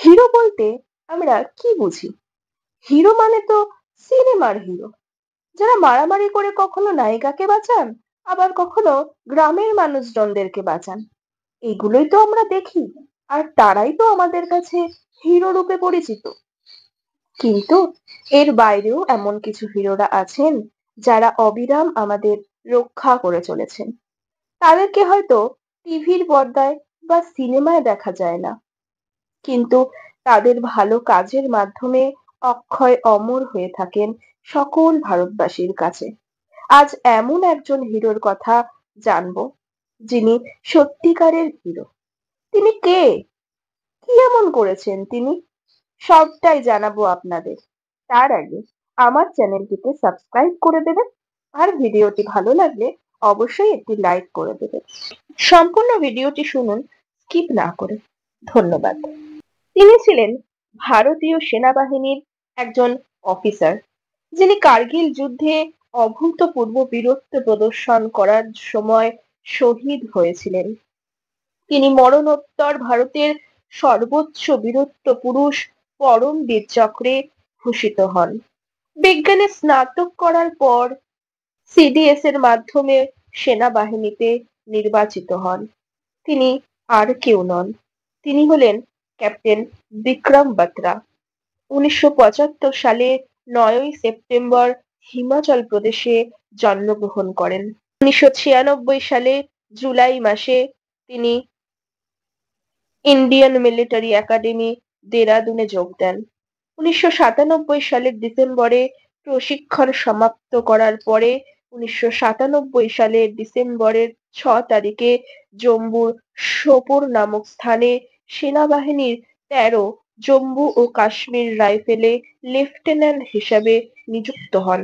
Hero বলতে আমরা কি বুঝি? হিরো মানে তো সিনেমার হিরো, যারা মারামারি করে কখনো নায়িকাকে বাঁচান, আবার কখনো গ্রামের মানুষজনদেরকে বাঁচান। এগুলোই তো আমরা দেখি, আর তারাই তো আমাদের কাছে হিরো রূপে পরিচিত। কিন্তু এর বাইরেও এমন কিছু হিরোরা আছেন যারা অবিরাম আমাদের রক্ষা করে চলেছেন। তাদেরকে হয়তো টিভির পর্দায় বা সিনেমায় দেখা যায় না, কিন্তু তাদের ভালো কাজের মাধ্যমে অক্ষয় অমর হয়ে থাকেন সকল ভারতবাসীর কাছে। আজ এমন একজন হিরোর কথা জানবো, যিনি সত্যিকারের হিরো। তিনি কে, কি এমন করেছেন তিনি, সবটাই জানাবো আপনাদের। তার আগে আমার চ্যানেলটিকে সাবস্ক্রাইব করে দেবেন, আর ভিডিওটি ভালো লাগলে অবশ্যই একটি লাইক করে দেবেন। সম্পূর্ণ ভিডিওটি শুনুন, স্কিপ না করে। ধন্যবাদ। তিনি ছিলেন ভারতীয় সেনাবাহিনীর একজন অফিসার, যিনি কার্গিল যুদ্ধে অভূতপূর্ব বীরত্ব প্রদর্শন করার সময় শহীদ হয়েছিলেন। তিনি মরণোত্তর ভারতের সর্বোচ্চ বীরত্ব পুরুষ পরমবীর চক্রে ভূষিত হন। বিজ্ঞানে স্নাতক করার পর সিডিএস এর মাধ্যমে সেনাবাহিনীতে নির্বাচিত হন। তিনি আর কেউ নন, তিনি হলেন ক্যাপ্টেন বিক্রম বাত্রা। 1975 সালে 9ই সেপ্টেম্বর হিমাচল প্রদেশে জন্মগ্রহণ করেন। 1996 সালে জুলাই মাসে তিনি ইন্ডিয়ান মিলিটারি একাডেমি দেরাদুনে যোগ দেন। 1997 সালের ডিসেম্বরে প্রশিক্ষণ সমাপ্ত করার পরে 1997 সালের ডিসেম্বরের 6 তারিখে জম্মুর সোপোর নামক স্থানে সেনাবাহিনীর 13 জম্মু ও কাশ্মীর রাইফেলে লেফটেন্যান্ট হিসাবে নিযুক্ত হন।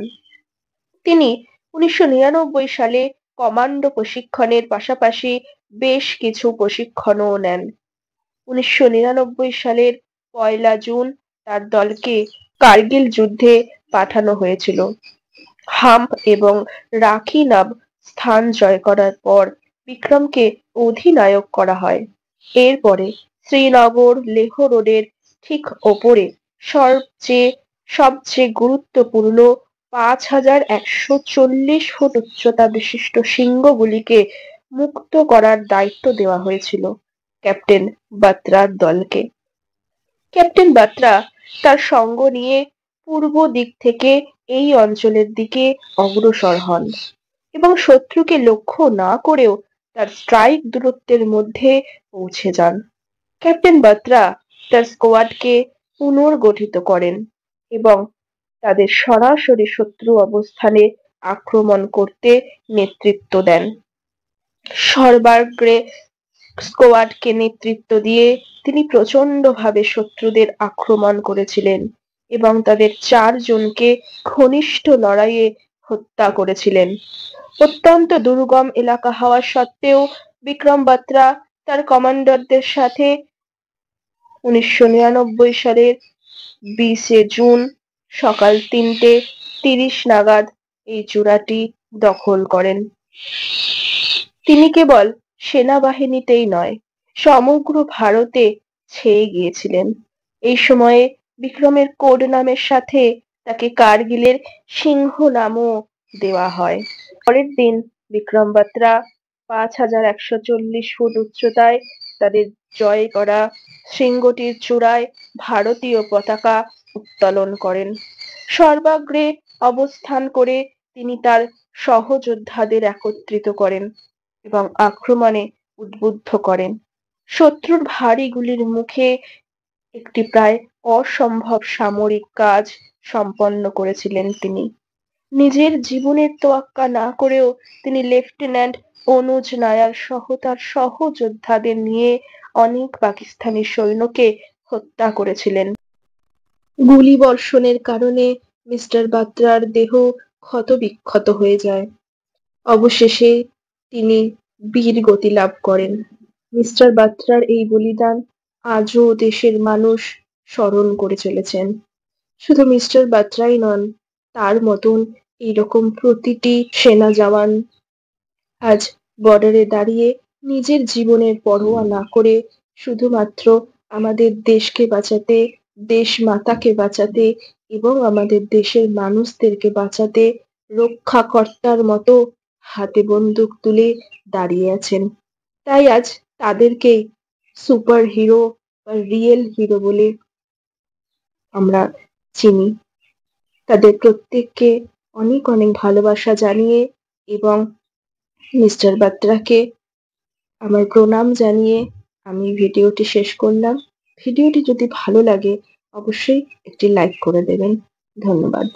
তিনি 1999 সালে কমান্ডো প্রশিক্ষণের পাশাপাশি বেশ কিছু প্রশিক্ষণও নেন। 1999 সালের 1 জুন তার দলকে কার্গিল যুদ্ধে পাঠানো হয়েছিল। হাম্প এবং রাখি নাম স্থান জয় করার পর বিক্রমকে অধিনায়ক করা হয়। এরপরে শ্রীনগর লেহ রোডের ঠিক ওপরে সবচেয়ে গুরুত্বপূর্ণ 5140 ফুট উচ্চতা বিশিষ্ট শৃঙ্গগুলিকে মুক্ত করার দায়িত্ব দেওয়া হয়েছিল ক্যাপ্টেন বাত্রার দলকে। ক্যাপ্টেন বাত্রা তার সঙ্গ নিয়ে পূর্ব দিক থেকে এই অঞ্চলের দিকে অগ্রসর হন এবং শত্রুকে লক্ষ্য না করেও তার স্ট্রাইক দূরত্বের মধ্যে পৌঁছে যান। ক্যাপ্টেন বাত্রা তার স্কোয়াডকে পুনর্গঠিত করেন এবং তাদের সরাসরি শত্রু অবস্থানে আক্রমণ করতে নেতৃত্ব দেন। সর্বাগ্রে স্কোয়াডকে নেতৃত্ব দিয়ে তিনি প্রচণ্ডভাবে শত্রুদের আক্রমণ করেছিলেন এবং তাদের 4 জনকে ঘনিষ্ঠ লড়াইয়ে হত্যা করেছিলেন। অত্যন্ত দুর্গম এলাকা হওয়া সত্ত্বেও বিক্রম বাত্রা তার কমান্ডারদের সাথে 1999 সালের 20 জুন সকাল 3:30 নাগাদ এই চূড়াটি দখল করেন। তিনি কেবল সেনাবাহিনীতেই নয়, সমগ্র ভারতে ছেয়ে গিয়েছিলেন। এই সময়ে বিক্রমের কোড নামের সাথে তাকে কার্গিলের সিংহ নামও দেওয়া হয়। পরের দিন বিক্রম বাত্রা 5140 ফুট উচ্চতায় তাদের জয় করা শৃঙ্গটির চূড়ায় ভারতীয় পতাকা উত্তোলন করেন। সর্বাগ্রে অবস্থান করে তিনি তার সহযোদ্ধাদের একত্রিত করেন এবং আক্রমণে উদ্বুদ্ধ করেন। শত্রুর ভারী গুলির মুখে একটি প্রায় অসম্ভব সামরিক কাজ সম্পন্ন করেছিলেন তিনি। নিজের জীবনের তোয়াক্কা না করেও তিনি লেফটেন্যান্ট অনুজ নায়ার সহ তার সহযোদ্ধাদের নিয়ে অনেক পাকিস্তানি সৈন্যকে হত্যা করেছিলেন। গুলি বর্ষণের কারণে মিস্টার বাত্রার দেহ ক্ষতবিক্ষত হয়ে যায়। অবশেষে তিনি বীর গতি লাভ করেন। মিস্টার বাত্রার এই বলিদান আজও দেশের মানুষ স্মরণ করে চলেছেন। শুধু মিস্টার বাত্রাই নন, তার মতন এইরকম প্রতিটি সেনা জওয়ান আজ বর্ডারে দাঁড়িয়ে নিজের জীবনের পরোয়া না করে শুধুমাত্র আমাদের দেশকে বাঁচাতে, দেশ মাতাকে বাঁচাতে এবং আমাদের দেশের মানুষদেরকে বাঁচাতে রক্ষাকর্তার মতো হাতে বন্দুক তুলে দাঁড়িয়ে আছেন। তাই আজ তাদেরকেই সুপার হিরো বা রিয়েল হিরো বলে আমরা চিনি। তাদের প্রত্যেককে অনেক অনেক ভালোবাসা জানিয়ে এবং মিস্টার বাত্রাকে আমার প্রণাম জানিয়ে আমি ভিডিওটি শেষ করলাম। ভিডিওটি যদি ভালো লাগে অবশ্যই একটি লাইক করে দেবেন। ধন্যবাদ।